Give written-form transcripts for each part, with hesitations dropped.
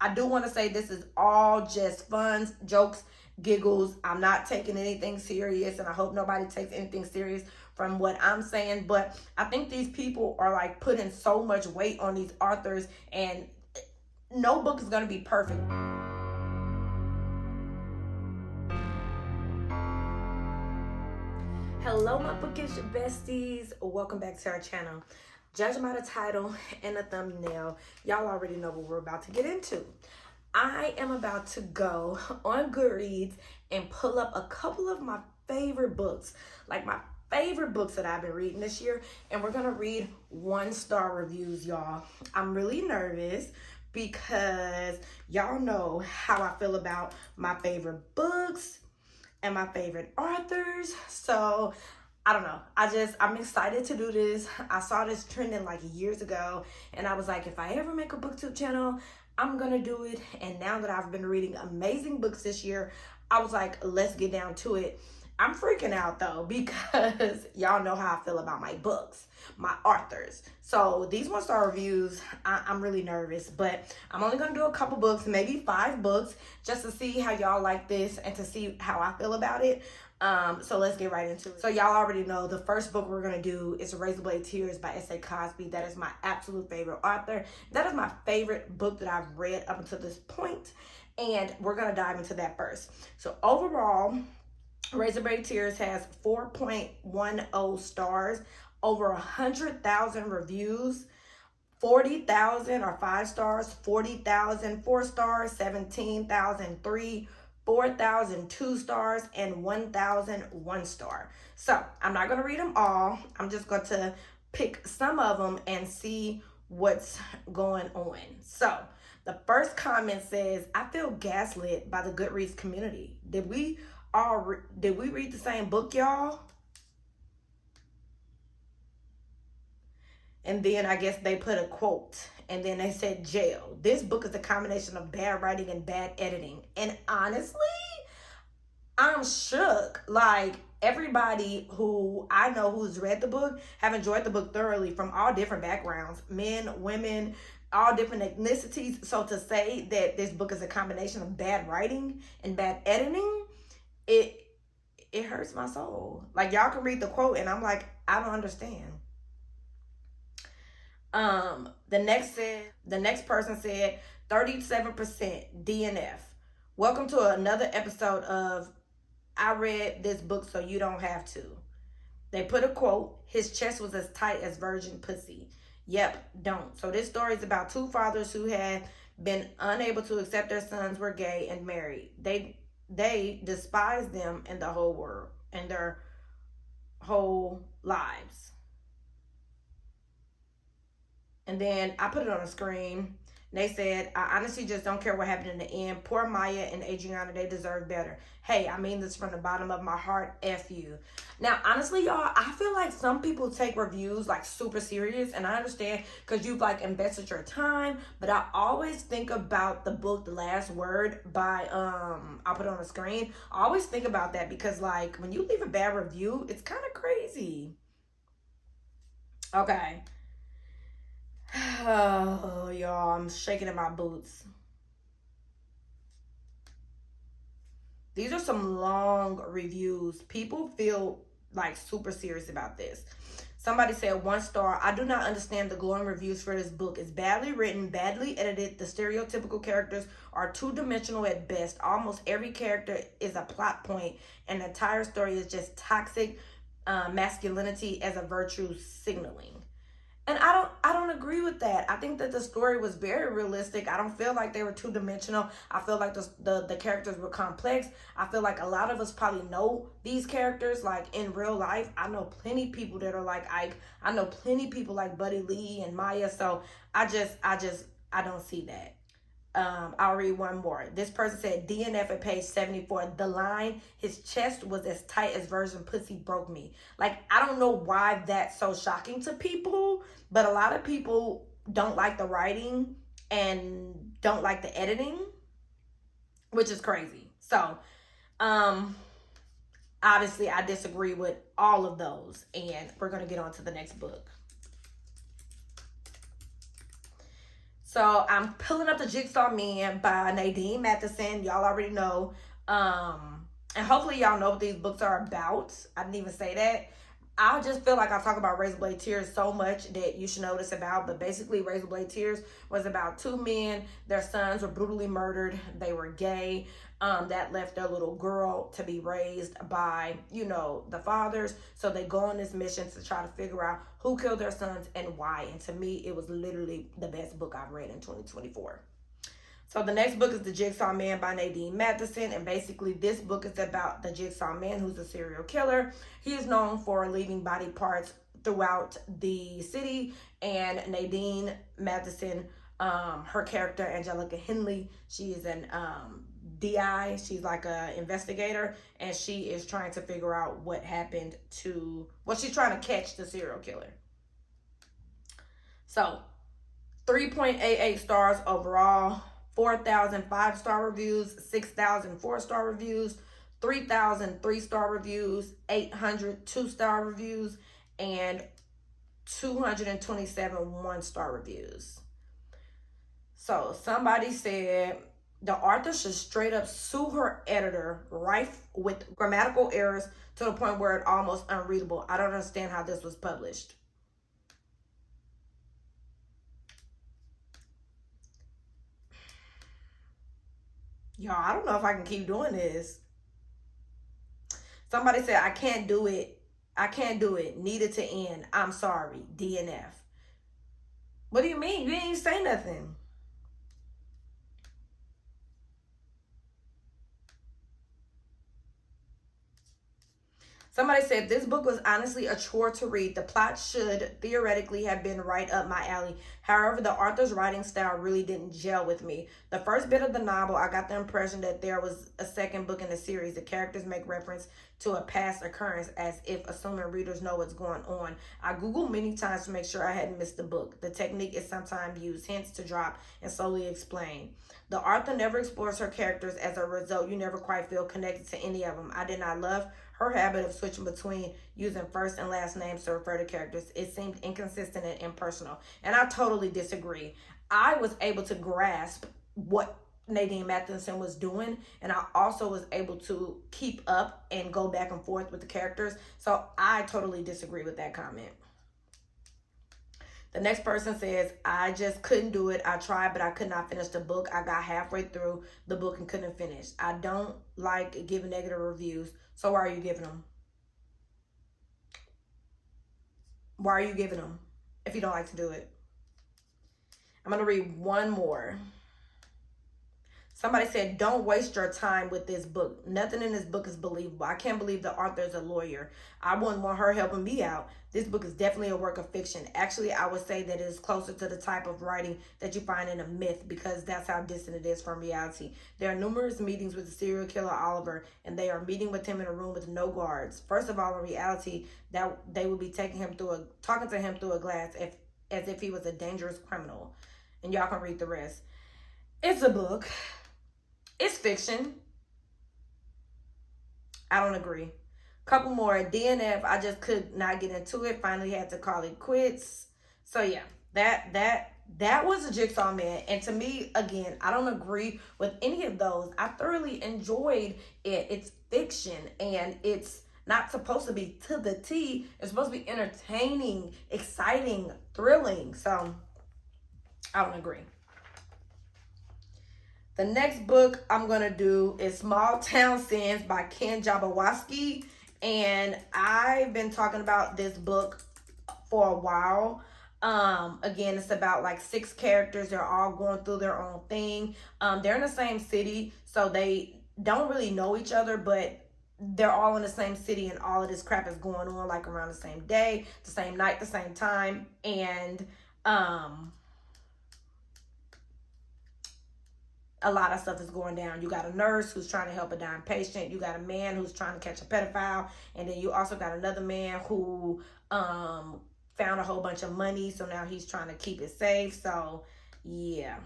I do want to say this is all just fun, jokes, giggles. I'm not taking anything serious, and I hope nobody takes anything serious from what I'm saying. But I think these people are like putting so much weight on these authors, and no book is going to be perfect. Hello, my bookish besties. Welcome back to our channel. Judging by the title and the thumbnail, y'all already know what we're about to get into. I am about to go on Goodreads and pull up a couple of my favorite books, like my favorite books that I've been reading this year, and we're gonna read 1-star reviews, y'all. I'm really nervous because y'all know how I feel about my favorite books and my favorite authors. So I don't know. I'm excited to do this. I saw this trending like years ago, and I was like, if I ever make a booktube channel, I'm gonna do it. And now that I've been reading amazing books this year, I was like, let's get down to it. I'm freaking out though, because y'all know how I feel about my books, my authors. So these 1-star reviews, I'm really nervous, but I'm only gonna do a couple books, maybe 5 books, just to see how y'all like this and to see how I feel about it. So let's get right into it. So y'all already know the first book we're gonna do is Razorblade Tears by S.A. Cosby. That is my absolute favorite author. That is my favorite book that I've read up until this point, and we're gonna dive into that first. So overall, Razorblade Tears has 4.10 stars, over 100,000 reviews, 40,000 are 5 stars, 40,000 4 stars, 17,000 3, 4,000 2 stars, and 1,000 1 star. So I'm not going to read them all. I'm just going to pick some of them and see what's going on. So the first comment says, I feel gaslit by the Goodreads community. Did we read the same book, y'all? And then I guess they put a quote, and then they said, jail. This book is a combination of bad writing and bad editing. And honestly, I'm shook. Like, everybody who I know who's read the book have enjoyed the book thoroughly, from all different backgrounds, men, women, all different ethnicities. So to say that this book is a combination of bad writing and bad editing, it hurts my soul. Like, y'all can read the quote and I'm like, I don't understand. The next person said 37% DNF. Welcome to another episode of I read this book so you don't have to. They put a quote, his chest was as tight as virgin pussy. Yep, don't. So this story is about 2 fathers who had been unable to accept their sons were gay and married. They despised them in the whole world and their whole lives. And then I put it on the screen. They said, I honestly just don't care what happened in the end. Poor Maya and Adriana, they deserve better. Hey, I mean this from the bottom of my heart. F you. Now, honestly, y'all, I feel like some people take reviews like super serious, and I understand because you've like invested your time, but I always think about the book The Last Word by, I'll put it on the screen. I always think about that because like when you leave a bad review, it's kind of crazy. Okay. Oh, y'all, I'm shaking in my boots. These are some long reviews. People feel like super serious about this. Somebody said 1 star. I do not understand the glowing reviews for this book. It's badly written, badly edited. The stereotypical characters are 2-dimensional at best. Almost every character is a plot point, and the entire story is just toxic masculinity as a virtue signaling. And I don't agree with that. I think that the story was very realistic. I don't feel like they were 2-dimensional. I feel like the characters were complex. I feel like a lot of us probably know these characters like in real life. I know plenty of people that are like Ike. I know plenty of people like Buddy Lee and Maya. So I don't see that. I'll read one more. This person said DNF at page 74. The line, his chest was as tight as virgin pussy, broke me. Like, I don't know why that's so shocking to people, but a lot of people don't like the writing and don't like the editing, which is crazy. So, obviously I disagree with all of those, and we're going to get on to the next book. So I'm pulling up the Jigsaw Man by Nadine Matheson. Y'all already know. And hopefully y'all know what these books are about. I didn't even say that. I just feel like I talk about Razor Blade Tears so much that you should know this about. But basically, Razor Blade Tears was about two men. Their sons were brutally murdered. They were gay. That left their little girl to be raised by, you know, the fathers. So they go on this mission to try to figure out who killed their sons and why. And to me, it was literally the best book I've read in 2024. So the next book is The Jigsaw Man by Nadine Matheson. And basically this book is about the Jigsaw Man, who's a serial killer. He is known for leaving body parts throughout the city. And Nadine Matheson, her character, Angelica Henley, she is an DI. She's like a investigator. And she is trying to figure out what happened to, well, she's trying to catch the serial killer. So 3.88 stars overall. 4,000 5-star reviews, 6,000 4-star reviews, 3,000 3-star reviews, 800 2-star reviews, and 227 1-star reviews. So somebody said the author should straight up sue her editor, rife with grammatical errors to the point where it's almost unreadable. I don't understand how this was published. Y'all, I don't know if I can keep doing this. Somebody said, I can't do it. I can't do it. Needed to end. I'm sorry. DNF. What do you mean? You didn't even say nothing. Somebody said, this book was honestly a chore to read. The plot should theoretically have been right up my alley. However, the author's writing style really didn't gel with me. The first bit of the novel, I got the impression that there was a second book in the series. The characters make reference to a past occurrence as if assuming readers know what's going on. I Googled many times to make sure I hadn't missed the book. The technique is sometimes used hints to drop and slowly explain. The author never explores her characters. As a result, you never quite feel connected to any of them. I did not love her habit of switching between using first and last names to refer to characters. It seemed inconsistent and impersonal. And I totally disagree. I was able to grasp what Nadine Matheson was doing, and I also was able to keep up and go back and forth with the characters. So I totally disagree with that comment. The next person says, I just couldn't do it. I tried, but I could not finish the book. I got halfway through the book and couldn't finish. I don't like giving negative reviews. So why are you giving them? Why are you giving them if you don't like to do it? I'm going to read one more. Somebody said, don't waste your time with this book. Nothing in this book is believable. I can't believe the author is a lawyer. I wouldn't want her helping me out. This book is definitely a work of fiction. Actually, I would say that it is closer to the type of writing that you find in a myth, because that's how distant it is from reality. There are numerous meetings with the serial killer Oliver, and they are meeting with him in a room with no guards. First of all, in reality, that they would be talking to him through a glass as if he was a dangerous criminal. And y'all can read the rest. It's a book. It's fiction. I don't agree. Couple more. DNF. I just could not get into it. Finally had to call it quits. So yeah, that was a Jigsaw Man. And to me, again, I don't agree with any of those. I thoroughly enjoyed it. It's fiction, and it's not supposed to be to the T. It's supposed to be entertaining, exciting, thrilling. So I don't agree. The next book I'm going to do is Small Town Sins by Ken Jablowski. And I've been talking about this book for a while. Again, it's about like 6 characters. They're all going through their own thing. They're in the same city, so they don't really know each other, but they're all in the same city, and all of this crap is going on like around the same day, the same night, the same time. And a lot of stuff is going down. You got a nurse who's trying to help a dying patient. You got a man who's trying to catch a pedophile. And then you also got another man who found a whole bunch of money. So now he's trying to keep it safe. So, yeah.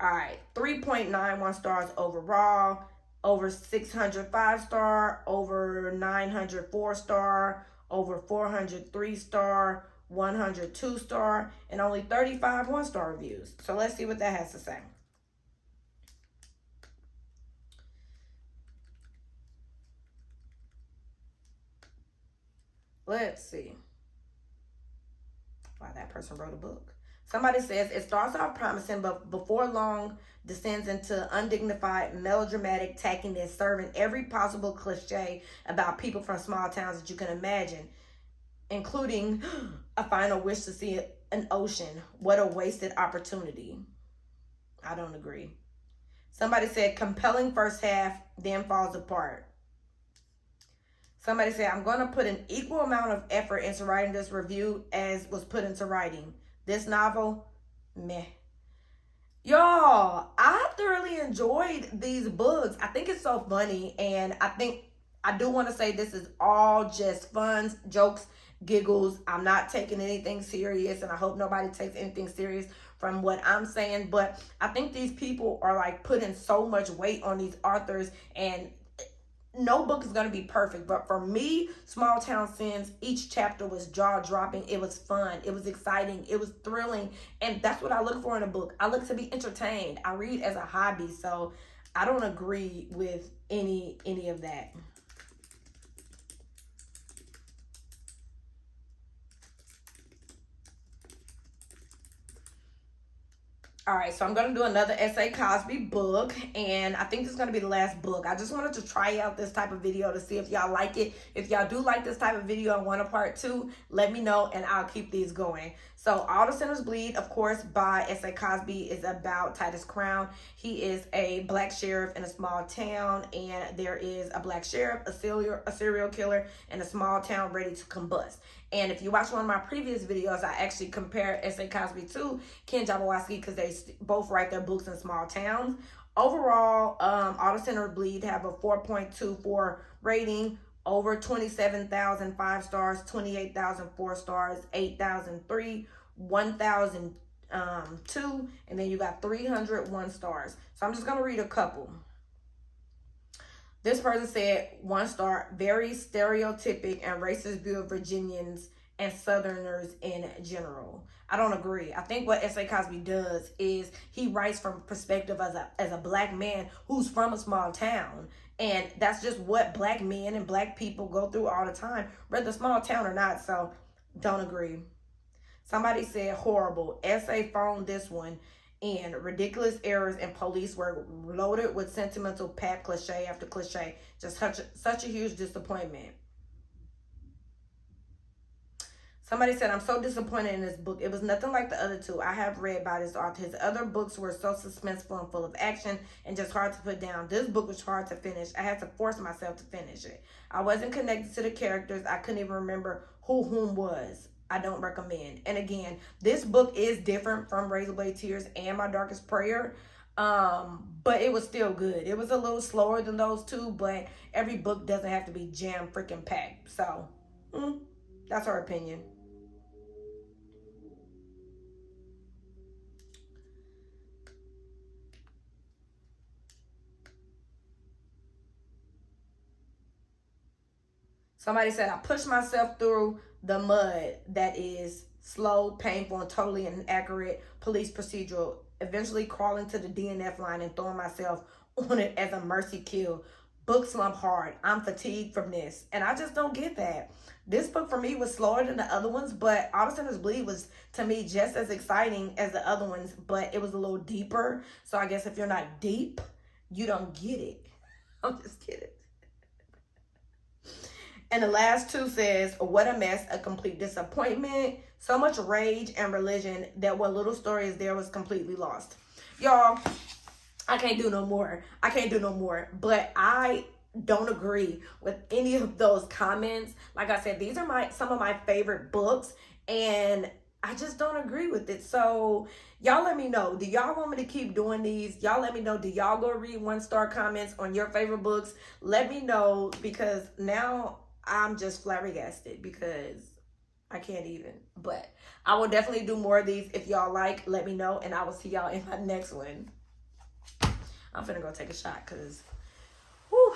All right. 3.91 stars overall. Over 600 5-star. Over 900 4-star. Over 400 3-star. 100 2-star, and only 35 1-star reviews. So let's see what that has to say. Let's see. Wow, that person wrote a book. Somebody says, it starts off promising, but before long descends into undignified, melodramatic tackiness, serving every possible cliche about people from small towns that you can imagine, including a final wish to see an ocean. What a wasted opportunity. I don't agree. Somebody said, compelling first half, then falls apart. Somebody said, I'm going to put an equal amount of effort into writing this review as was put into writing this novel. Meh. Y'all, I thoroughly enjoyed these books. I think it's so funny, and I do want to say this is all just fun, jokes, giggles. I'm not taking anything serious, and I hope nobody takes anything serious from what I'm saying, but I think these people are like putting so much weight on these authors, and no book is going to be perfect, but for me, Small Town Sins, each chapter was jaw-dropping. It was fun. It was exciting. It was thrilling, and that's what I look for in a book. I look to be entertained. I read as a hobby, so I don't agree with any of that. All right, so I'm going to do another S.A. Cosby book, and I think this is going to be the last book. I just wanted to try out this type of video to see if y'all like it. If y'all do like this type of video and want a part 2, let me know, and I'll keep these going. So, All the Sinners Bleed, of course, by S.A. Cosby, is about Titus Crown. He is a black sheriff in a small town, and there is a black sheriff, a serial killer, in a small town ready to combust. And if you watch one of my previous videos, I actually compare S.A. Cosby to Ken Jabberwocky because they both write their books in small towns. Overall, All the Sinners Bleed have a 4.24 rating, over 27,000 5 stars, 28,000 4 stars, 8,003, 1,002, and then you got 301 stars. So I'm just going to read a couple. This person said, 1 star, very stereotypic and racist view of Virginians and Southerners in general. I don't agree. I think what S.A. Cosby does is he writes from perspective as a black man who's from a small town. And that's just what black men and black people go through all the time, whether small town or not. So don't agree. Somebody said horrible. S.A. phoned this one. And ridiculous errors in police work loaded with sentimental pat cliche after cliche. Just such a huge disappointment. Somebody said, I'm so disappointed in this book. It was nothing like the other 2 I have read by this author. His other books were so suspenseful and full of action and just hard to put down. This book was hard to finish. I had to force myself to finish it. I wasn't connected to the characters. I couldn't even remember who whom was. I don't recommend. And again, this book is different from Razorblade Tears and My Darkest Prayer, but it was still good. It was a little slower than those 2, but every book doesn't have to be jam freaking packed. So, that's our opinion. Somebody said, I pushed myself through the mud that is slow, painful, and totally inaccurate police procedural, eventually crawling to the DNF line and throwing myself on it as a mercy kill. Book slump hard. I'm fatigued from this. And I just don't get that. This book for me was slower than the other ones, but All the Sinners Bleed was, to me, just as exciting as the other ones, but it was a little deeper. So I guess if you're not deep, you don't get it. I'm just kidding. And the last 2 says, what a mess, a complete disappointment, so much rage and religion that what little story is there was completely lost. Y'all, I can't do no more. I can't do no more. But I don't agree with any of those comments. Like I said, these are some of my favorite books, and I just don't agree with it. So y'all let me know. Do y'all want me to keep doing these? Y'all let me know. Do y'all go read 1-star comments on your favorite books? Let me know, because now I'm just flabbergasted because I can't even. But I will definitely do more of these. If y'all like, let me know, and I will see y'all in my next one. I'm finna go take a shot because, whew.